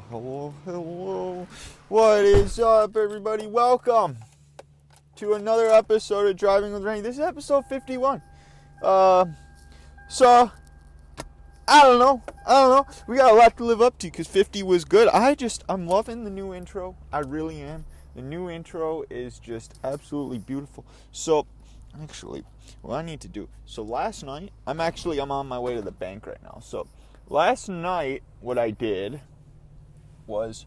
Hello. What is up, everybody? Welcome to another episode of Driving with Rain. This is episode 51. So, I don't know. We got a lot to live up to because 50 was good. I'm loving the new intro. I really am. The new intro is just absolutely beautiful. So, actually, what I need to do. So, last night, I'm on my way to the bank right now. So, last night, what I did was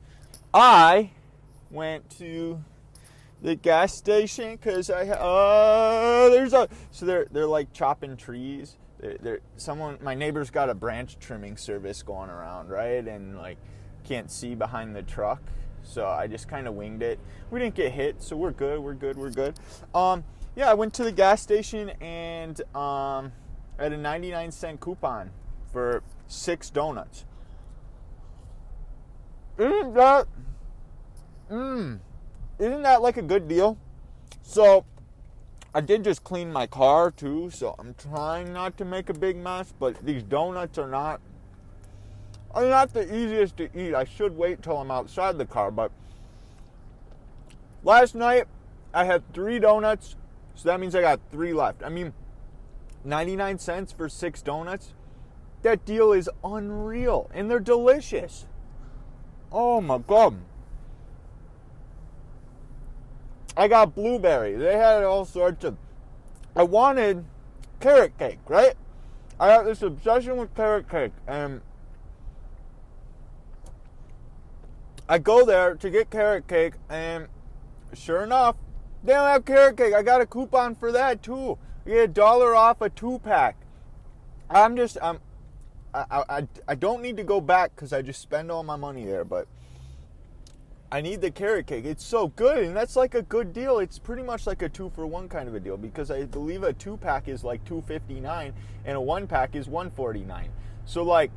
I went to the gas station because they're like chopping trees. My neighbor's got a branch trimming service going around, right? And like can't see behind the truck, so I just kind of winged it. We didn't get hit, so we're good. Yeah, I went to the gas station and I had a 99-cent coupon for 6 donuts. Isn't that like a good deal? So I did just clean my car too, so I'm trying not to make a big mess, but these donuts are not the easiest to eat. I should wait till I'm outside the car, but last night I had 3 donuts, so that means I got 3 left. I mean, 99 cents for 6 donuts. That deal is unreal, and they're delicious. Oh my God. I got blueberry. They had all sorts of... I wanted carrot cake, right? I have this obsession with carrot cake. And I go there to get carrot cake, and sure enough, they don't have carrot cake. I got a coupon for that too. You get $1 off a 2-pack. I don't need to go back because I just spend all my money there, but I need the carrot cake. It's so good, and that's like a good deal. It's pretty much like a 2-for-1 kind of a deal because I believe a 2-pack is like $2.59 and a 1-pack is $1.49. So like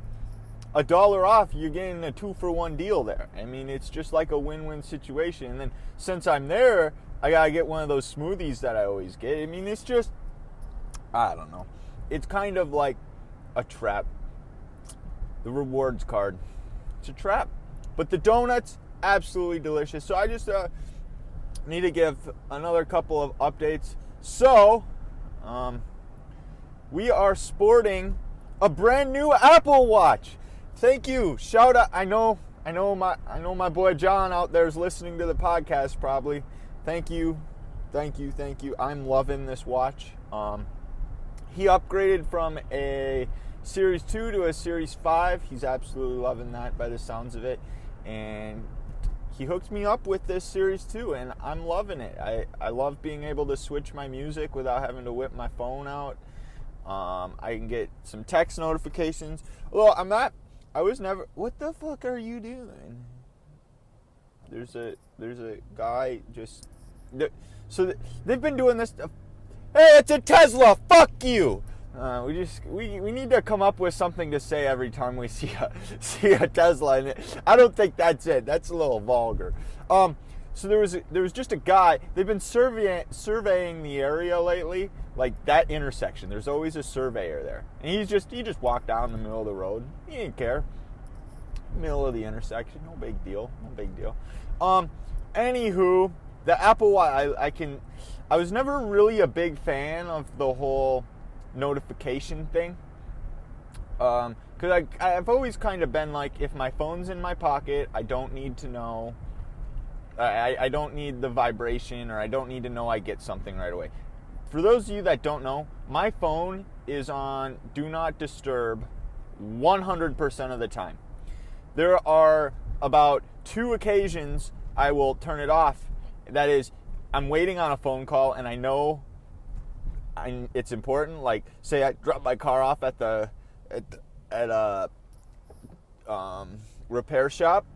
$1 off, you're getting a 2-for-1 deal there. I mean, it's just like a win-win situation. And then since I'm there, I gotta get one of those smoothies that I always get. I mean, it's just, I don't know. It's kind of like a trap. The rewards card, it's a trap. But the donuts, absolutely delicious. So I just need to give another couple of updates. So we are sporting a brand new Apple Watch. Thank you. Shout out. I know my boy John out there is listening to the podcast probably. Thank you. I'm loving this watch. He upgraded from a Series 2 to a Series 5. He's absolutely loving that by the sounds of it. And he hooked me up with this Series 2, and I'm loving it. I love being able to switch my music without having to whip my phone out. I can get some text notifications. Well, what the fuck are you doing? There's a guy just... So they've been doing this... Hey, it's a Tesla! Fuck you! We need to come up with something to say every time we see a Tesla, and I don't think that's it. That's a little vulgar. So there was just a guy. They've been surveying the area lately, like that intersection. There's always a surveyor there, and he just walked down the middle of the road. He didn't care. Middle of the intersection, no big deal. Anywho, the Apple Watch. I was never really a big fan of the whole notification thing, because I've always kind of been like, if my phone's in my pocket, I don't need to know, I don't need the vibration, or I don't need to know I get something right away. For those of you that don't know, my phone is on Do Not Disturb 100% of the time. There are about 2 occasions I will turn it off. That is, I'm waiting on a phone call and I know it's important. Like, say I drop my car off at a repair shop,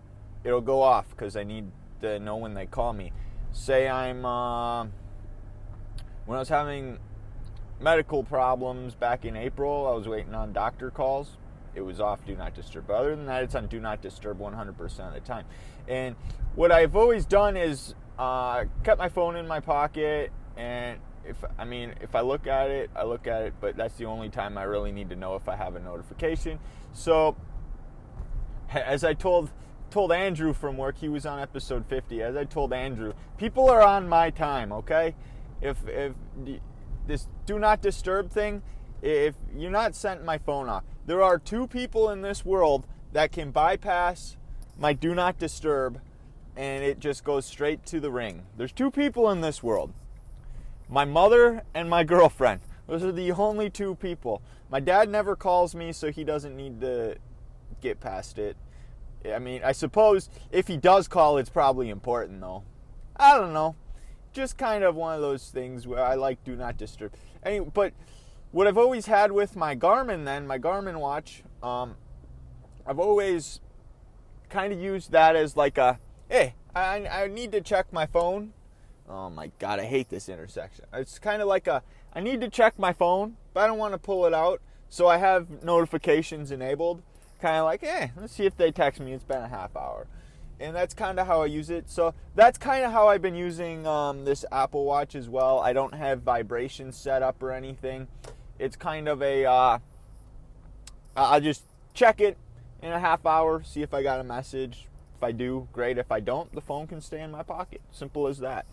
it'll go off because I need to know when they call me. Say when I was having medical problems back in April, I was waiting on doctor calls. It was off Do Not Disturb. But other than that, it's on Do Not Disturb 100% of the time. And what I've always done is kept my phone in my pocket, and if I look at it, I look at it, but that's the only time I really need to know if I have a notification. So, as I told told Andrew from work, he was on episode 50, as I told Andrew, people are on my time, okay? If this do not disturb thing, if you're not setting my phone off, there are 2 people in this world that can bypass my do not disturb, and it just goes straight to the ring. There's 2 people in this world. My mother and my girlfriend. Those are the only 2 people. My dad never calls me, so he doesn't need to get past it. I mean, I suppose if he does call, it's probably important, though. I don't know. Just kind of one of those things where I like do not disturb. Anyway, but what I've always had with my Garmin then, my Garmin watch, I've always kind of used that as like a, hey, I need to check my phone. Oh my God, I hate this intersection. It's kind of like a, I need to check my phone, but I don't want to pull it out. So I have notifications enabled. Kind of like, let's see if they text me. It's been a half hour. And that's kind of how I use it. So that's kind of how I've been using this Apple Watch as well. I don't have vibrations set up or anything. It's kind of a, I'll just check it in a half hour, see if I got a message. If I do, great. If I don't, the phone can stay in my pocket. Simple as that.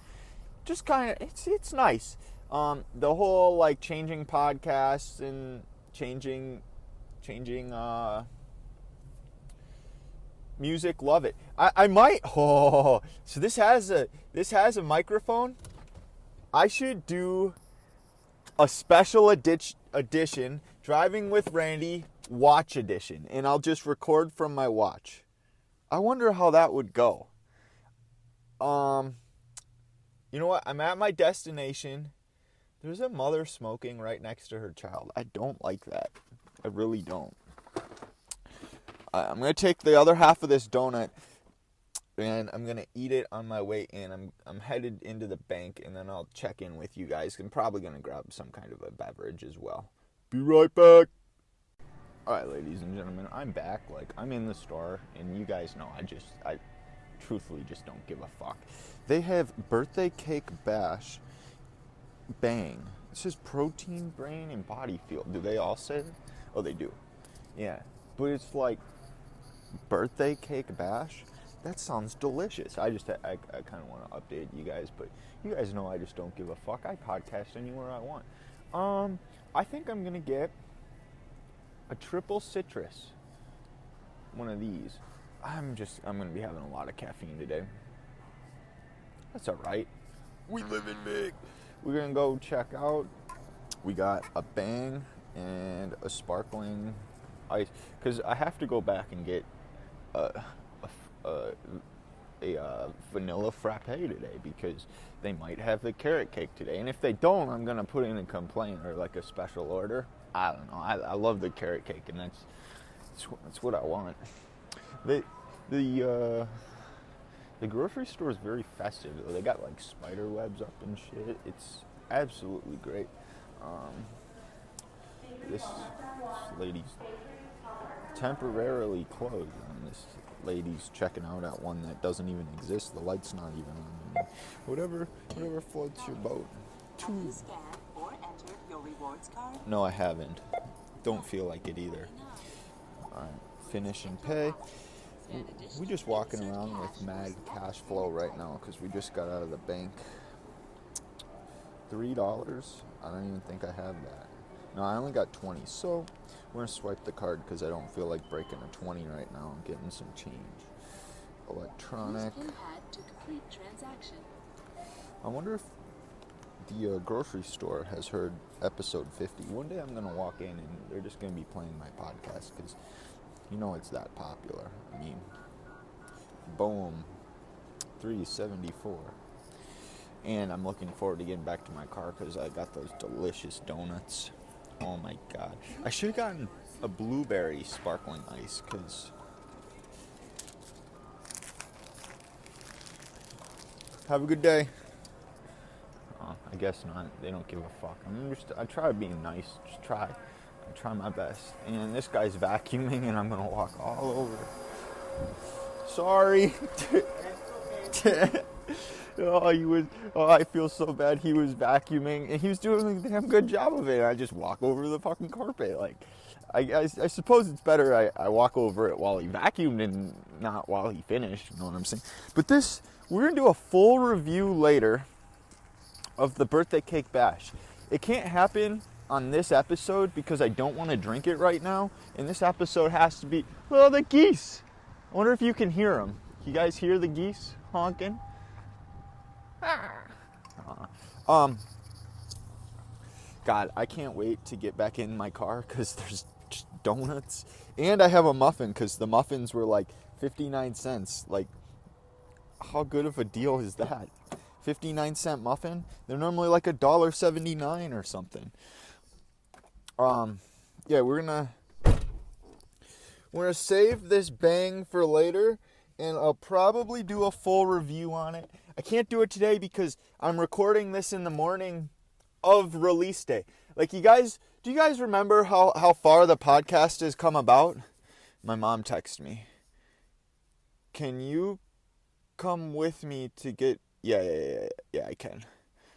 Just kind of, it's nice. The whole like changing podcasts and changing music, love it. I might, so this has a microphone. I should do a special edition, Driving with Randy watch edition, and I'll just record from my watch. I wonder how that would go. You know what? I'm at my destination. There's a mother smoking right next to her child. I don't like that. I really don't. I'm going to take the other half of this donut and I'm going to eat it on my way in. I'm headed into the bank, and then I'll check in with you guys. I'm probably going to grab some kind of a beverage as well. Be right back. All right, ladies and gentlemen, I'm back. Like, I'm in the store, and you guys know I truthfully just don't give a fuck. They have birthday cake bash bang. It says protein, brain, and body fuel. Do they all say that? Oh, they do. Yeah. But it's like birthday cake bash. That sounds delicious. I kind of want to update you guys, but you guys know I just don't give a fuck. I podcast anywhere I want. I think I'm gonna get a triple citrus. One of these. I'm gonna be having a lot of caffeine today. That's alright. We live in big. We're gonna go check out. We got a bang and a sparkling ice, because I have to go back and get a vanilla frappe today, because they might have the carrot cake today, and if they don't, I'm gonna put in a complaint or like a special order. I don't know. I love the carrot cake, and that's what I want. The grocery store is very festive. They got like spider webs up and shit. It's absolutely great. This lady's temporarily closed, and this lady's checking out at one that doesn't even exist. The light's not even on. Whatever floats your boat. Have you scanned or entered your rewards card? No, I haven't. Don't feel like it either. Alright, finish and pay. We're just walking around with mad cash flow right now because we just got out of the bank. $3? I don't even think I have that. No, I only got 20, so we're going to swipe the card because I don't feel like breaking a 20 right now and getting some change. Electronic. I wonder if the grocery store has heard episode 50. One day I'm going to walk in and they're just going to be playing my podcast because you know it's that popular. I mean, boom, 374. And I'm looking forward to getting back to my car because I got those delicious donuts. Oh my god. I should have gotten a blueberry sparkling ice because... Have a good day. I guess not. They don't give a fuck. I try being nice. Just try. I try my best. And this guy's vacuuming and I'm going to walk all over. Sorry. I feel so bad. He was vacuuming and he was doing a damn good job of it. I just walk over the fucking carpet. Like, I suppose it's better I walk over it while he vacuumed and not while he finished, you know what I'm saying? But we're going to do a full review later of the birthday cake bash. It can't happen on this episode because I don't want to drink it right now. And this episode has to be, well, the geese. I wonder if you can hear them. You guys hear the geese honking? God, I can't wait to get back in my car because there's just donuts. And I have a muffin because the muffins were like 59 cents. Like, how good of a deal is that? 59-cent muffin? They're normally like $1.79 or something. Yeah, we're gonna save this bang for later, and I'll probably do a full review on it. I can't do it today because I'm recording this in the morning of release day. Like, do you guys remember how far the podcast has come about? My mom texted me. Can you come with me to get... Yeah, I can.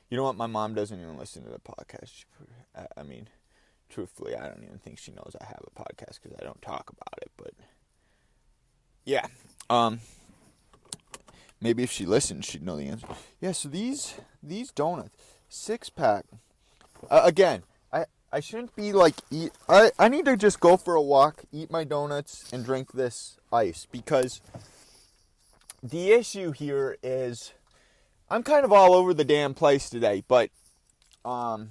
You know what? My mom doesn't even listen to the podcast. I mean, truthfully, I don't even think she knows I have a podcast because I don't talk about it. But yeah, maybe if she listened, she'd know the answer. Yeah. So these donuts, 6-pack. Again, I shouldn't be like I need to just go for a walk, eat my donuts, and drink this ice because the issue here is. I'm kind of all over the damn place today, but I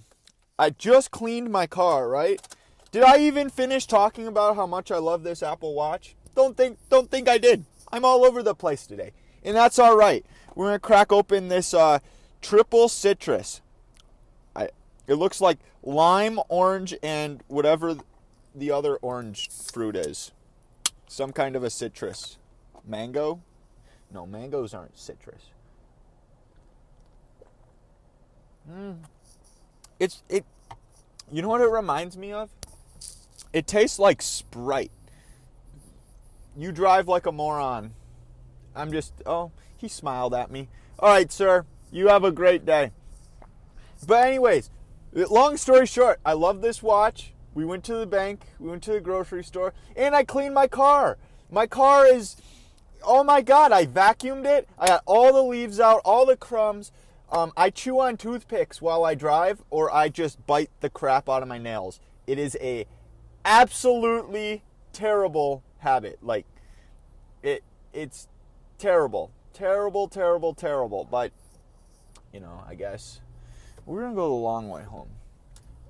just cleaned my car, right? Did I even finish talking about how much I love this Apple Watch? Don't think I did. I'm all over the place today, and that's all right. We're gonna crack open this triple citrus. It looks like lime, orange, and whatever the other orange fruit is. Some kind of a citrus. Mango? No, mangoes aren't citrus. You know what it reminds me of? It tastes like Sprite. You drive like a moron. He smiled at me. All right, sir, you have a great day. But anyways, long story short, I love this watch. We went to the bank, we went to the grocery store, and I cleaned my car. My car is, oh my God, I vacuumed it. I got all the leaves out, all the crumbs. I chew on toothpicks while I drive, or I just bite the crap out of my nails. It is a absolutely terrible habit. Like, it's terrible. Terrible. But, I guess we're going to go the long way home.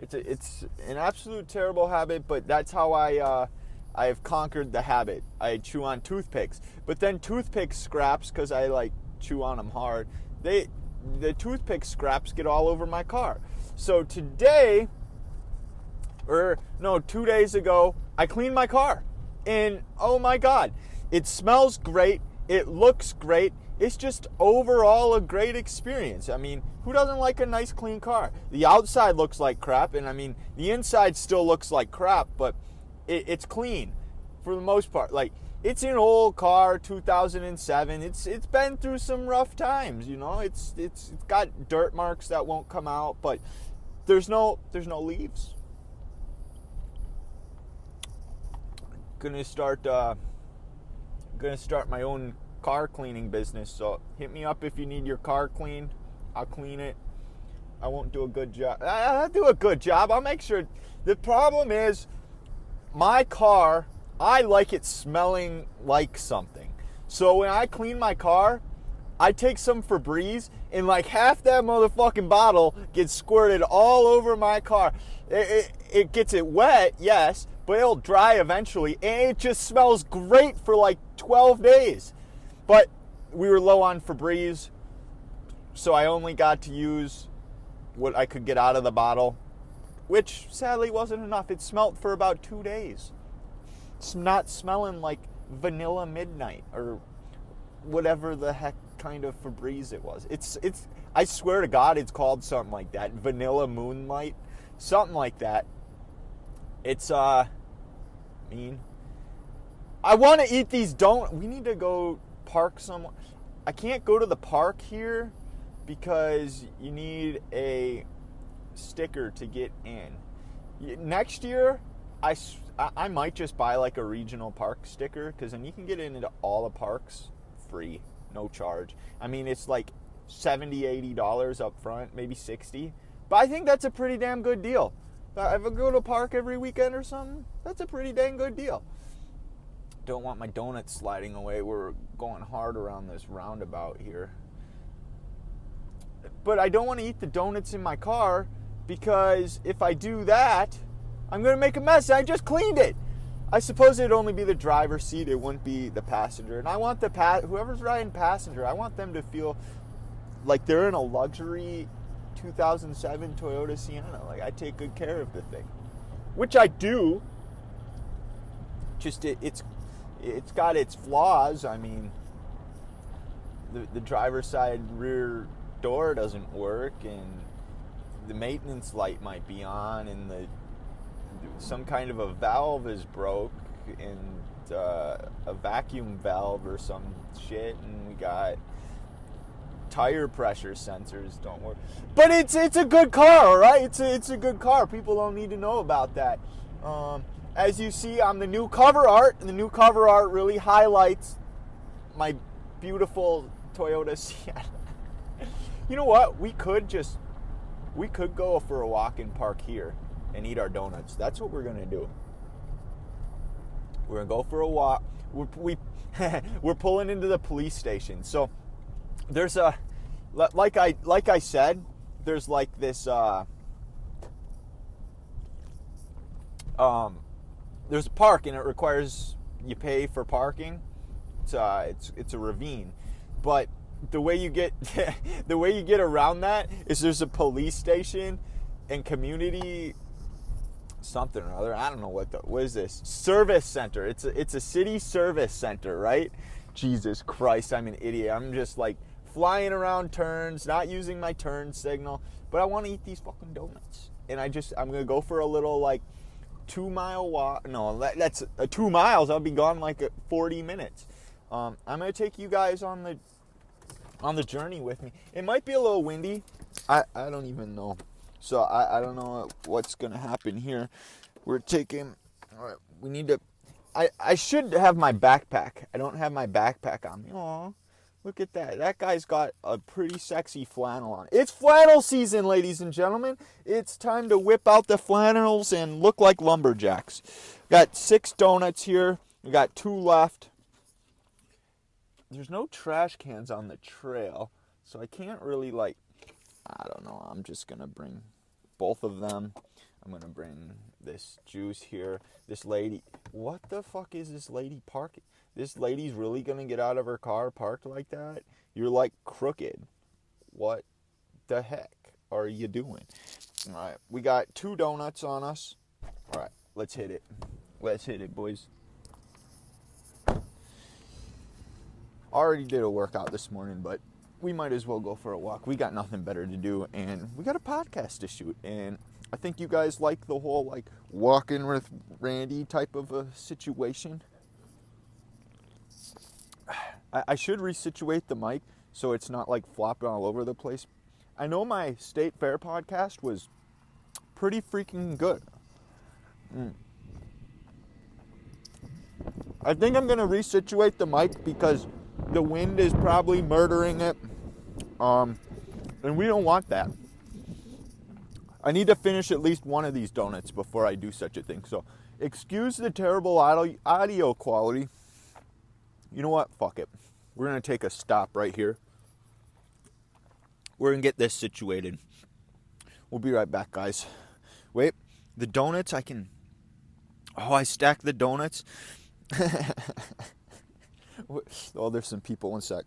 It's an absolute terrible habit, but that's how I've conquered the habit. I chew on toothpicks. But then toothpick scraps, because I, chew on them hard, the toothpick scraps get all over my car. So 2 days ago, I cleaned my car. And oh my God, it smells great. It looks great. It's just overall a great experience. I mean, who doesn't like a nice clean car? The outside looks like crap, and I mean, the inside still looks like crap, but it's clean for the most part. Like, it's an old car, 2007. It's been through some rough times, It's got dirt marks that won't come out, but there's no leaves. Gonna start my own car cleaning business. So hit me up if you need your car cleaned. I'll clean it. I won't do a good job. I'll do a good job. I'll make sure. The problem is my car. I like it smelling like something. So when I clean my car, I take some Febreze and half that motherfucking bottle gets squirted all over my car. It gets it wet, yes, but it'll dry eventually. And it just smells great for 12 days. But we were low on Febreze, so I only got to use what I could get out of the bottle, which sadly wasn't enough. It smelled for about 2 days. It's not smelling like Vanilla Midnight or whatever the heck kind of Febreze it was. It's I swear to God, it's called something like that. Vanilla Moonlight, something like that. It's mean. I want to eat these donuts. We need to go park somewhere. I can't go to the park here because you need a sticker to get in. Next year, I might just buy like a regional park sticker, because then you can get into all the parks free, no charge. I mean, it's like $70-$80 up front, maybe $60, but I think that's a pretty damn good deal. If I go to a park every weekend or something, that's a pretty dang good deal. Don't want my donuts sliding away. We're going hard around this roundabout here. But I don't want to eat the donuts in my car, because if I do that, I'm going to make a mess. I just cleaned it. I suppose it'd only be the driver's seat. It wouldn't be the passenger. And I want whoever's riding passenger, I want them to feel like they're in a luxury 2007 Toyota Sienna. Like, I take good care of the thing, which I do. Just it's got its flaws. I mean, the driver's side rear door doesn't work, and the maintenance light might be on, and some kind of a valve is broke, and a vacuum valve or some shit, and we got tire pressure sensors don't work. But it's a good car, all right? It's a good car. People don't need to know about that. As you see on the new cover art, and the new cover art really highlights my beautiful Toyota Sienna. You know what? We could go for a walk and park here and eat our donuts. That's what we're gonna do. We're gonna go for a walk. We're pulling into the police station. So there's like I said, there's like this there's a park, and it requires you pay for parking. It's a ravine, but the way you get around that is there's a police station and community something or other. I don't know what is this? Service center. It's a city service center, right? Jesus Christ, I'm an idiot. I'm just like flying around turns, not using my turn signal, but I want to eat these fucking donuts. And I'm going to go for a little like 2-mile walk. No, that's 2 miles. I'll be gone like 40 minutes. I'm going to take you guys on the journey with me. It might be a little windy. I don't even know. So I don't know what's going to happen here. We're taking, all right, we need to, I should have my backpack. I don't have my backpack on me. Aw, look at that. That guy's got a pretty sexy flannel on. It's flannel season, ladies and gentlemen. It's time to whip out the flannels and look like lumberjacks. Got 6 donuts here. We got 2 left. There's no trash cans on the trail, so I can't really I don't know. I'm just going to bring both of them. I'm going to bring this juice here. This lady, what the fuck is this lady parking? This lady's really going to get out of her car parked like that? You're like crooked. What the heck are you doing? All right, we got 2 donuts on us. All right, let's hit it. Let's hit it, boys. Already did a workout this morning, but we might as well go for a walk. We got nothing better to do, and we got a podcast to shoot, and I think you guys like the whole walking with Randy type of a situation. I should resituate the mic so it's not flopping all over the place. I know my State Fair podcast was pretty freaking good. I think I'm going to resituate the mic because the wind is probably murdering it. And we don't want that. I need to finish at least one of these donuts before I do such a thing. So, excuse the terrible audio quality. You know what? Fuck it. We're going to take a stop right here. We're going to get this situated. We'll be right back, guys. Wait. The donuts, I stacked the donuts. Oh, there's some people. One sec.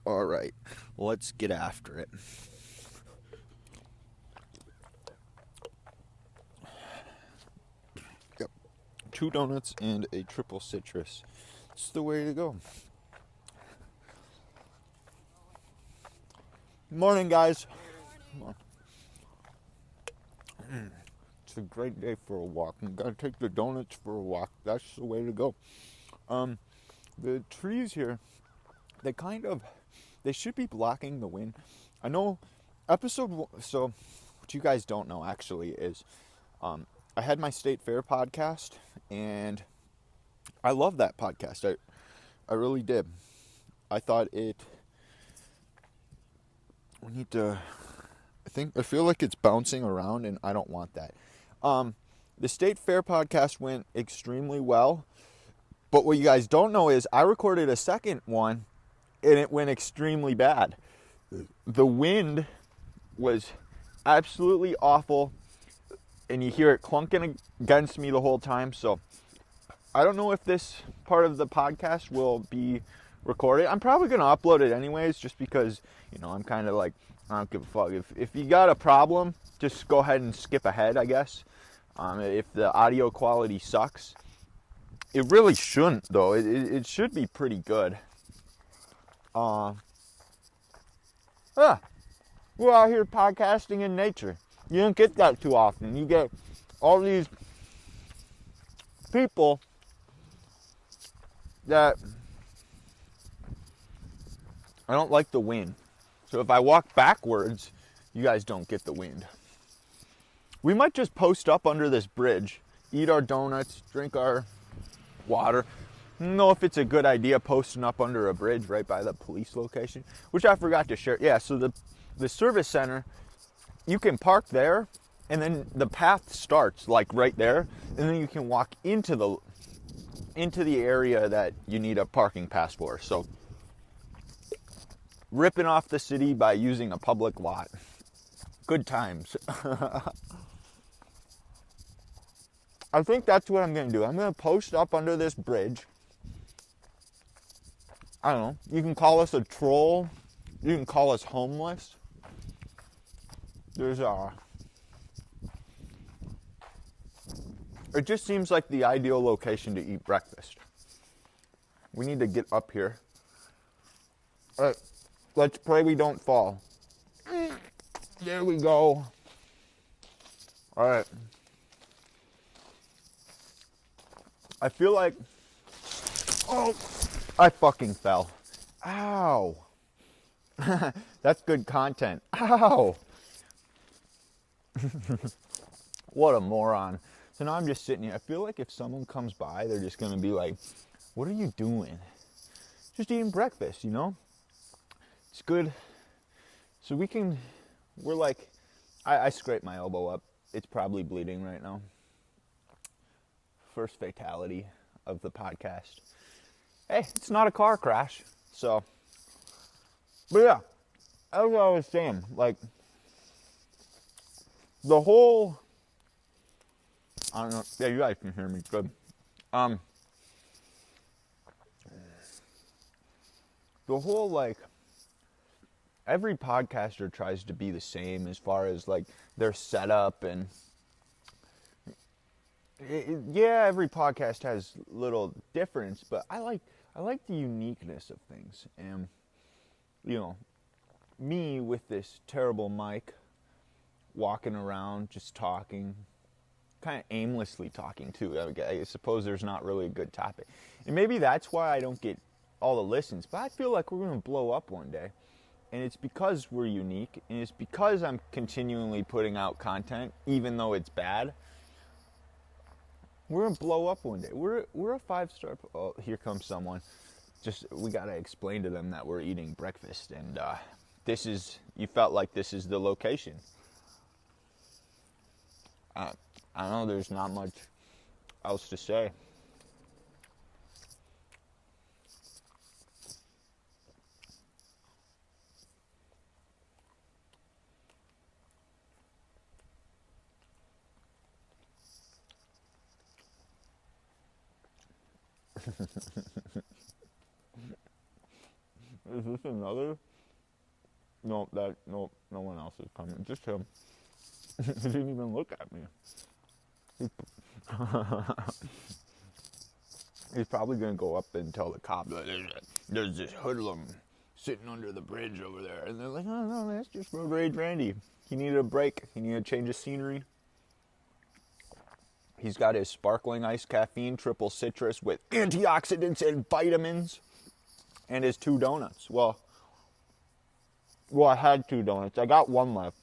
All right, let's get after it. Yep, 2 donuts and a triple citrus. It's the way to go. Morning, guys. Come on. It's a great day for a walk. You gotta take the donuts for a walk. That's the way to go. The trees here, they should be blocking the wind. I know So what you guys don't know actually is I had my state fair podcast, and I love that podcast. I really did. I thought I feel like it's bouncing around, and I don't want that. The state fair podcast went extremely well, but what you guys don't know is I recorded a second one, and it went extremely bad. The wind was absolutely awful, and you hear it clunking against me the whole time. So I don't know if this part of the podcast will be recorded. I'm probably going to upload it anyways, just because, I'm kind of like, I don't give a fuck. If you got a problem, just go ahead and skip ahead, I guess. If the audio quality sucks. It really shouldn't, though. It should be pretty good. We're out here podcasting in nature. You don't get that too often. You get all these people that I don't like the wind. So if I walk backwards, you guys don't get the wind. We might just post up under this bridge, eat our donuts, drink our water. I don't know if it's a good idea posting up under a bridge right by the police location, which I forgot to share. Yeah, so the service center, you can park there, and then the path starts like right there, and then you can walk into the area that you need a parking pass for. So ripping off the city by using a public lot. Good times. I think that's what I'm going to do. I'm going to post up under this bridge. I don't know. You can call us a troll. You can call us homeless. It just seems like the ideal location to eat breakfast. We need to get up here. All right. Let's pray we don't fall. There we go. All right. I feel like, I fucking fell. Ow. That's good content. Ow. What a moron. So now I'm just sitting here. I feel like if someone comes by, they're just going to be like, what are you doing? Just eating breakfast, It's good. So we're like, I scraped my elbow up. It's probably bleeding right now. First fatality of the podcast. Hey, it's not a car crash. So, but yeah, as I was saying, like, the whole, I don't know, yeah, you guys can hear me good. The whole, like, every podcaster tries to be the same as far as, like, their setup, and yeah, every podcast has little difference, but I like the uniqueness of things. And me with this terrible mic, walking around just talking, kind of aimlessly talking too. I suppose there's not really a good topic, and maybe that's why I don't get all the listens. But I feel like we're going to blow up one day, and it's because we're unique, and it's because I'm continually putting out content even though it's bad. We're gonna blow up one day. We're a 5-star. Oh, here comes someone. We gotta explain to them that we're eating breakfast, and you felt like this is the location. I don't know. There's not much else to say. Is this another? No, no one else is coming. Just him. He didn't even look at me. He's probably gonna go up and tell the cop that there's this hoodlum sitting under the bridge over there, and they're like, "Oh no, that's just Road Rage Randy. He needed a break. He needed a change of scenery." He's got his sparkling iced caffeine, triple citrus with antioxidants and vitamins, and his 2 donuts. Well, Well, I had 2 donuts. I got 1 left.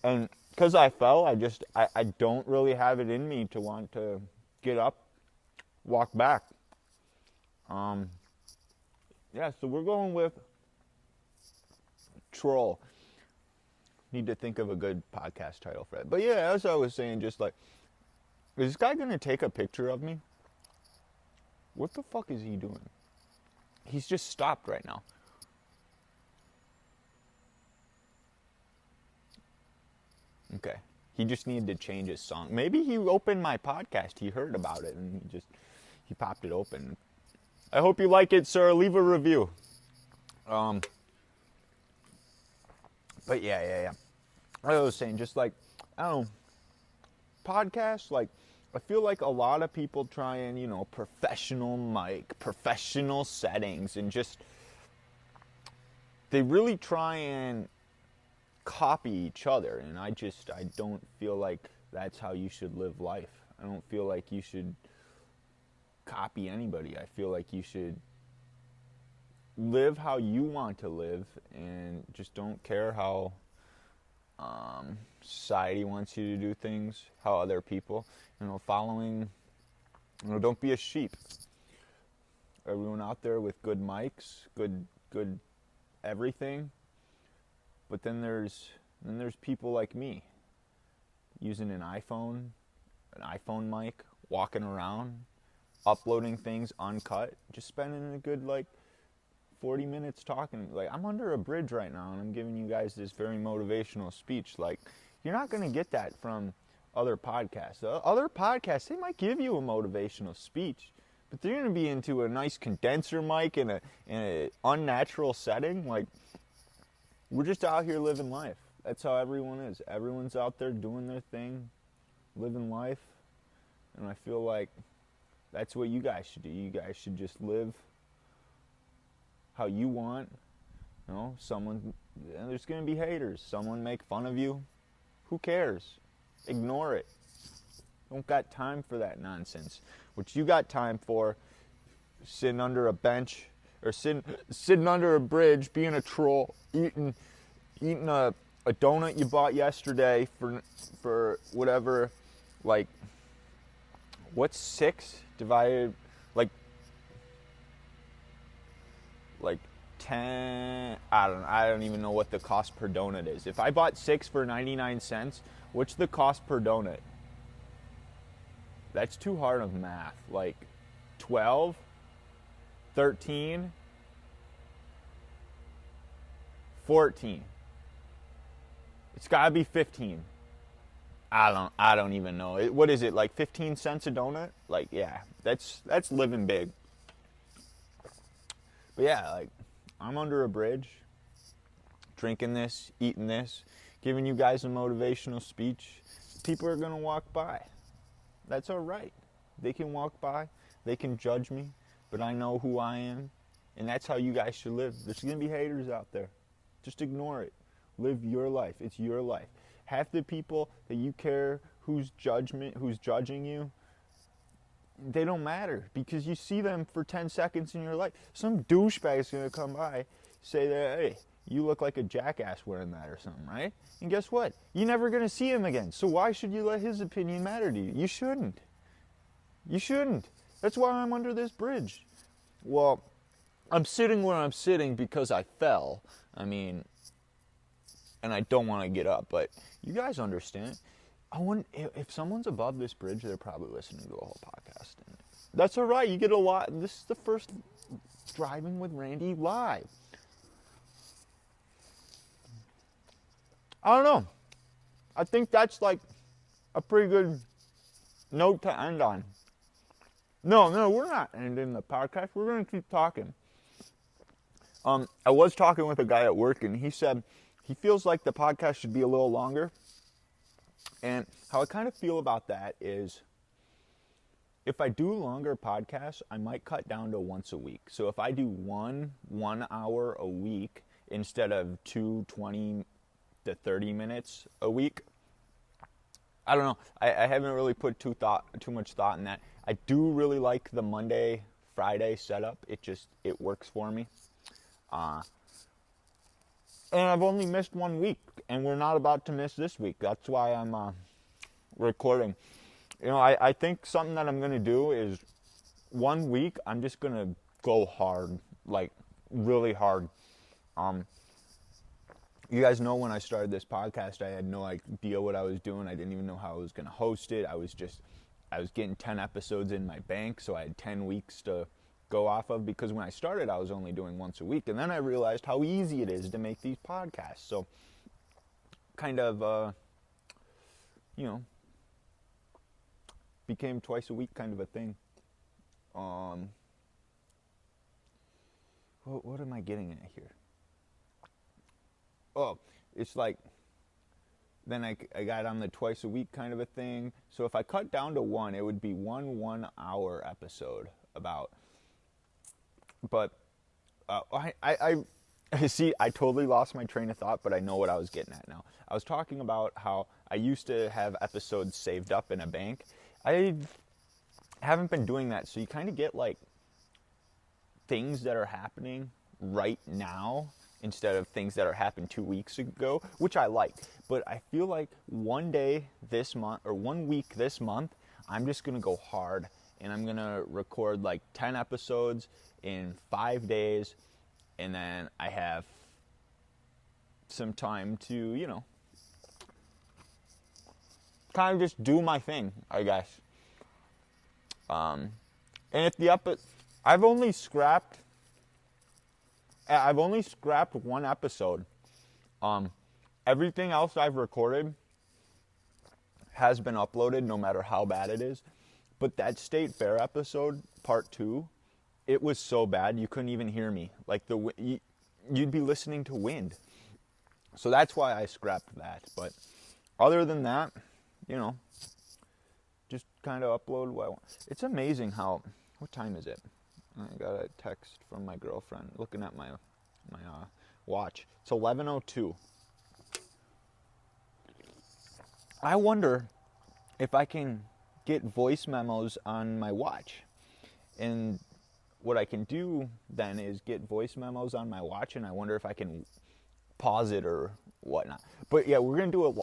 And because I fell, I don't really have it in me to want to get up, walk back. Yeah, so we're going with Troll. Need to think of a good podcast title for it. But yeah, as I was saying, just like, is this guy going to take a picture of me? What the fuck is he doing? He's just stopped right now. Okay. He just needed to change his song. Maybe he opened my podcast. He heard about it and he popped it open. I hope you like it, sir. Leave a review. But yeah. I was saying, just like, I don't know, podcasts, like, I feel like a lot of people try and, professional mic, professional settings, and just, they really try and copy each other, and I don't feel like that's how you should live life. I don't feel like you should copy anybody. I feel like you should live how you want to live, and just don't care how society wants you to do things, how other people, following, don't be a sheep. Everyone out there with good mics, good everything, but then there's people like me using an iPhone mic, walking around, uploading things uncut, just spending a good 40 minutes talking. Like, I'm under a bridge right now and I'm giving you guys this very motivational speech. Like, you're not going to get that from other podcasts. Other podcasts, they might give you a motivational speech, but they're going to be into a nice condenser mic in a unnatural setting. Like, we're just out here living life. That's how everyone is. Everyone's out there doing their thing, living life. And I feel like that's what you guys should do. You guys should just live how you want. There's going to be haters. Someone make fun of you. Who cares? Ignore it. Don't got time for that nonsense. What you got time for, sitting under a bench or sitting under a bridge, being a troll, eating a donut you bought yesterday for whatever, what's 6 divided, like 10, I don't even know what the cost per donut is. If I bought 6 for 99 cents, what's the cost per donut? That's too hard of math. 12, 13, 14. It's got to be 15. I don't even know. What is it, 15 cents a donut? Yeah, that's living big. But yeah, I'm under a bridge, drinking this, eating this, giving you guys a motivational speech. People are going to walk by. That's all right. They can walk by. They can judge me. But I know who I am. And that's how you guys should live. There's going to be haters out there. Just ignore it. Live your life. It's your life. Half the people that you care who's judging you, they don't matter, because you see them for 10 seconds in your life. Some douchebag's going to come by, say that, hey, you look like a jackass wearing that or something, right? And guess what? You're never going to see him again. So why should you let his opinion matter to you? You shouldn't. You shouldn't. That's why I'm under this bridge. Well, I'm sitting where I'm sitting because I fell. And I don't want to get up, but you guys understand. If someone's above this bridge, they're probably listening to the whole podcast. And that's all right. You get a lot. This is the first Driving with Randy live. I don't know. I think that's a pretty good note to end on. No, we're not ending the podcast. We're going to keep talking. I was talking with a guy at work, and he said he feels like the podcast should be a little longer. And how I kind of feel about that is, if I do longer podcasts, I might cut down to once a week. So if I do one hour a week instead of 2 20 to 30 minutes a week, I don't know. I haven't really put too much thought in that. I do really like the Monday, Friday setup. It works for me. And I've only missed 1 week, and we're not about to miss this week. That's why I'm recording. I think something that I'm going to do is 1 week, I'm just going to go hard, like really hard. You guys know when I started this podcast, I had no idea what I was doing. I didn't even know how I was going to host it. I was getting 10 episodes in my bank, so I had 10 weeks to go off of, because when I started, I was only doing once a week, and then I realized how easy it is to make these podcasts. So kind of, became twice a week kind of a thing. What am I getting at here? Oh, it's like, then I got on the twice a week kind of a thing. So if I cut down to one, it would be 1 hour episode about. But I see, I totally lost my train of thought, but I know what I was getting at now. I was talking about how I used to have episodes saved up in a bank. I haven't been doing that, so you kind of get like things that are happening right now instead of things that are happened 2 weeks ago, which I like. But I feel like 1 day this month, or 1 week this month, I'm just going to go hard, and I'm going to record like 10 episodes in 5 days, and then I have some time to, kind of just do my thing, I guess. And if I've only scrapped 1 episode. Everything else I've recorded has been uploaded, no matter how bad it is. But that State Fair episode, part 2, it was so bad you couldn't even hear me. Like you'd be listening to wind. So that's why I scrapped that. But other than that, just kind of upload what I want. It's amazing how. What time is it? I got a text from my girlfriend looking at my watch. It's 11:02. I wonder if I can get voice memos on my watch. And what I can do then is get voice memos on my watch, and I wonder if I can pause it or whatnot. But yeah, we're gonna do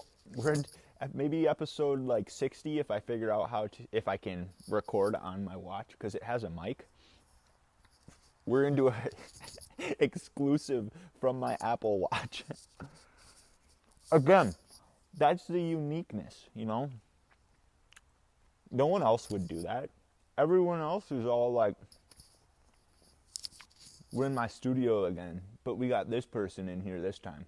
maybe episode like 60 if I figure out if I can record on my watch, because it has a mic. We're gonna do a exclusive from my Apple Watch. Again, that's the uniqueness, No one else would do that. Everyone else is all like, we're in my studio again, but we got this person in here this time.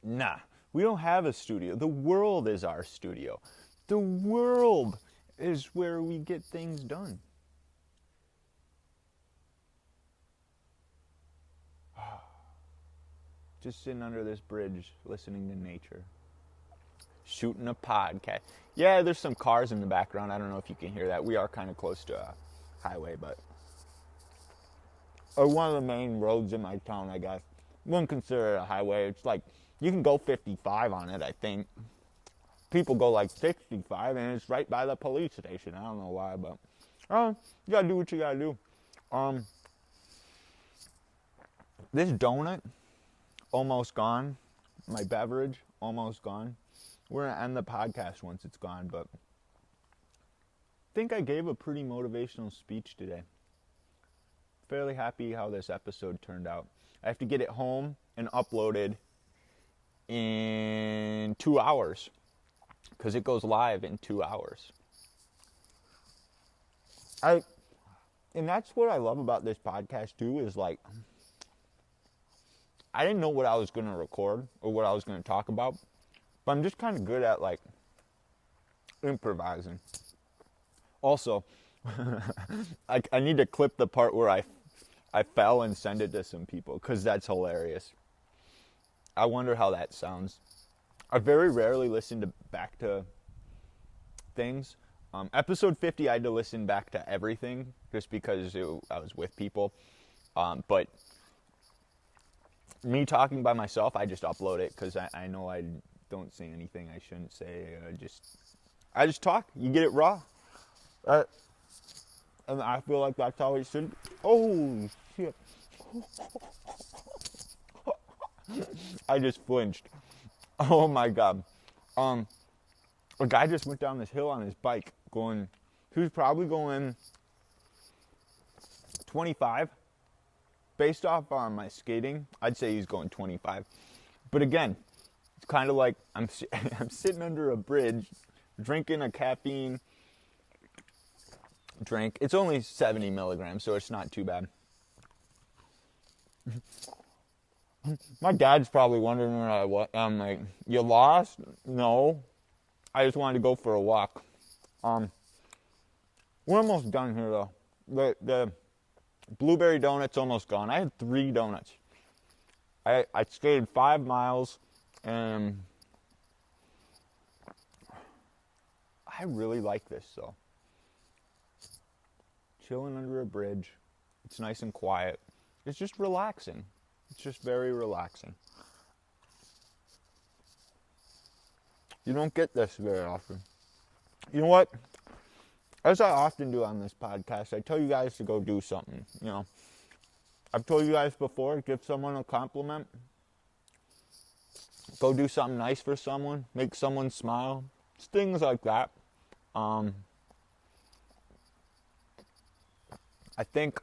Nah, we don't have a studio. The world is our studio. The world is where we get things done. Just sitting under this bridge, listening to nature. Shooting a podcast. Yeah, there's some cars in the background. I don't know if you can hear that. We are kind of close to a highway, or one of the main roads in my town, I guess. Wouldn't consider it a highway. It's like, you can go 55 on it, I think. People go like 65, and it's right by the police station. I don't know why, but you gotta do what you gotta do. This donut, almost gone. My beverage, almost gone. We're going to end the podcast once it's gone, but I think I gave a pretty motivational speech today. Fairly happy how this episode turned out. I have to get it home and uploaded in 2 hours, because it goes live in 2 hours. And that's what I love about this podcast too, is like, I didn't know what I was going to record or what I was going to talk about, but I'm just kind of good at like improvising. Also, I need to clip the part where I fell and send it to some people, because that's hilarious. I wonder how that sounds. I very rarely listen back to things. Episode 50, I had to listen back to everything just because I was with people. But me talking by myself, I just upload it because I know I don't say anything I shouldn't say. I just talk. You get it raw. And I feel like that's how it should be. Oh, shit. I just flinched. Oh my God. A guy just went down this hill on his bike he was probably going 25. Based off on my skating, I'd say he's going 25. But again, it's kind of like I'm sitting under a bridge drinking a caffeine drink. It's only 70 milligrams, so it's not too bad. My dad's probably wondering what I'm like. You lost? No, I just wanted to go for a walk. We're almost done here though. The blueberry donut's almost gone. I had 3 donuts. I skated 5 miles, and I really like this though. Chilling under a bridge. It's nice and quiet. It's just relaxing. It's just very relaxing. You don't get this very often. You know what? As I often do on this podcast, I tell you guys to go do something. You know, I've told you guys before, give someone a compliment. Go do something nice for someone. Make someone smile. It's things like that. I think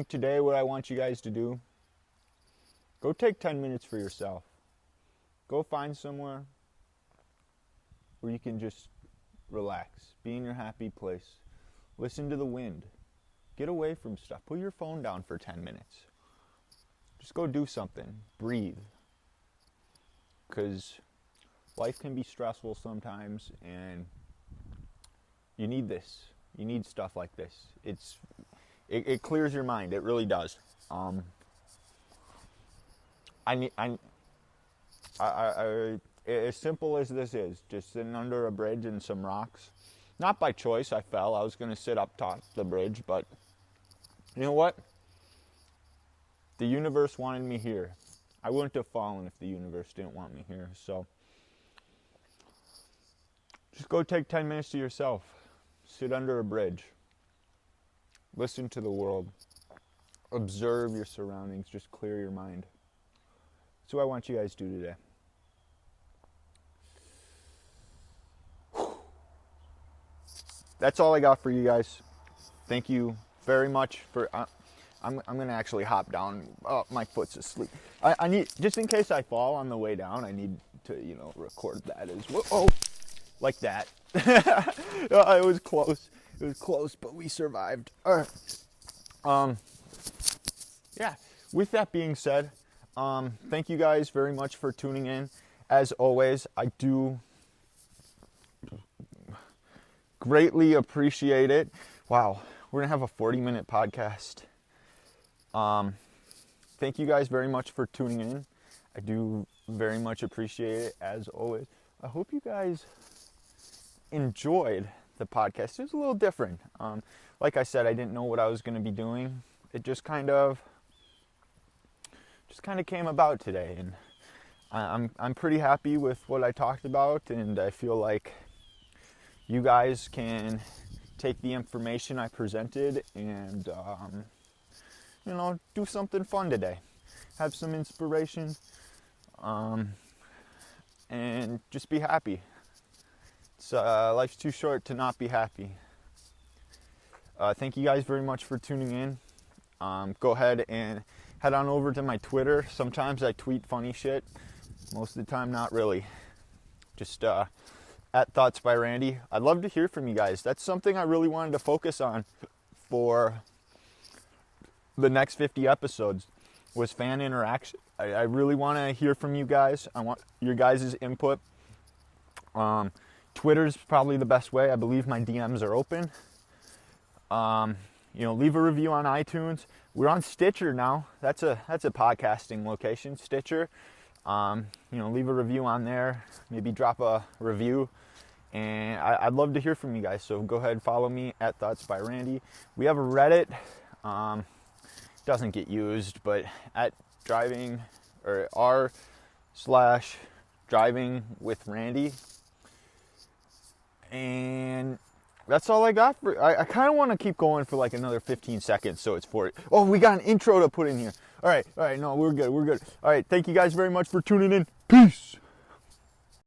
today what I want you guys to do, go take 10 minutes for yourself. Go find somewhere where you can just relax. Be in your happy place. Listen to the wind. Get away from stuff. Put your phone down for 10 minutes. Just go do something. Breathe. Because life can be stressful sometimes, and you need this. You need stuff like this. It clears your mind. It really does. As simple as this is, just sitting under a bridge and some rocks. Not by choice, I fell. I was going to sit up top the bridge, but you know what? The universe wanted me here. I wouldn't have fallen if the universe didn't want me here. So just go take 10 minutes to yourself. Sit under a bridge. Listen to the world. Observe your surroundings. Just clear your mind. That's what I want you guys to do today. That's all I got for you guys. Thank you very much for... I'm going to actually hop down. Oh, my foot's asleep. I need... Just in case I fall on the way down, I need to, record that as well. Oh, like that. It was close. It was close, but we survived. All right. Yeah. With that being said, thank you guys very much for tuning in. As always, I do greatly appreciate it. Wow, we're gonna have a 40-minute podcast. Thank you guys very much for tuning in. I do very much appreciate it, as always. I hope you guys enjoyed the podcast. It was a little different. Like I said, I didn't know what I was gonna be doing. It just kind of came about today, and I'm pretty happy with what I talked about, and I feel like you guys can take the information I presented and do something fun today. Have some inspiration, and just be happy. Life's too short to not be happy. Thank you guys very much for tuning in. Go ahead and head on over to my Twitter. Sometimes I tweet funny shit. Most of the time, not really. Just at Thoughts by Randy. I'd love to hear from you guys. That's something I really wanted to focus on for the next 50 episodes, was fan interaction. I really want to hear from you guys. I want your guys' input. Twitter's probably the best way. I believe my DMs are open. Leave a review on iTunes. We're on Stitcher now. That's a podcasting location, Stitcher. Leave a review on there. Maybe drop a review. And I'd love to hear from you guys. So go ahead and follow me at Thoughts by Randy. We have a Reddit. Doesn't get used, but at driving or r/driving with Randy. And that's all I got for. I kind of want to keep going for like another 15 seconds, so it's 40. Oh, we got an intro to put in here. All right. No, we're good. All right. Thank you guys very much for tuning in. Peace.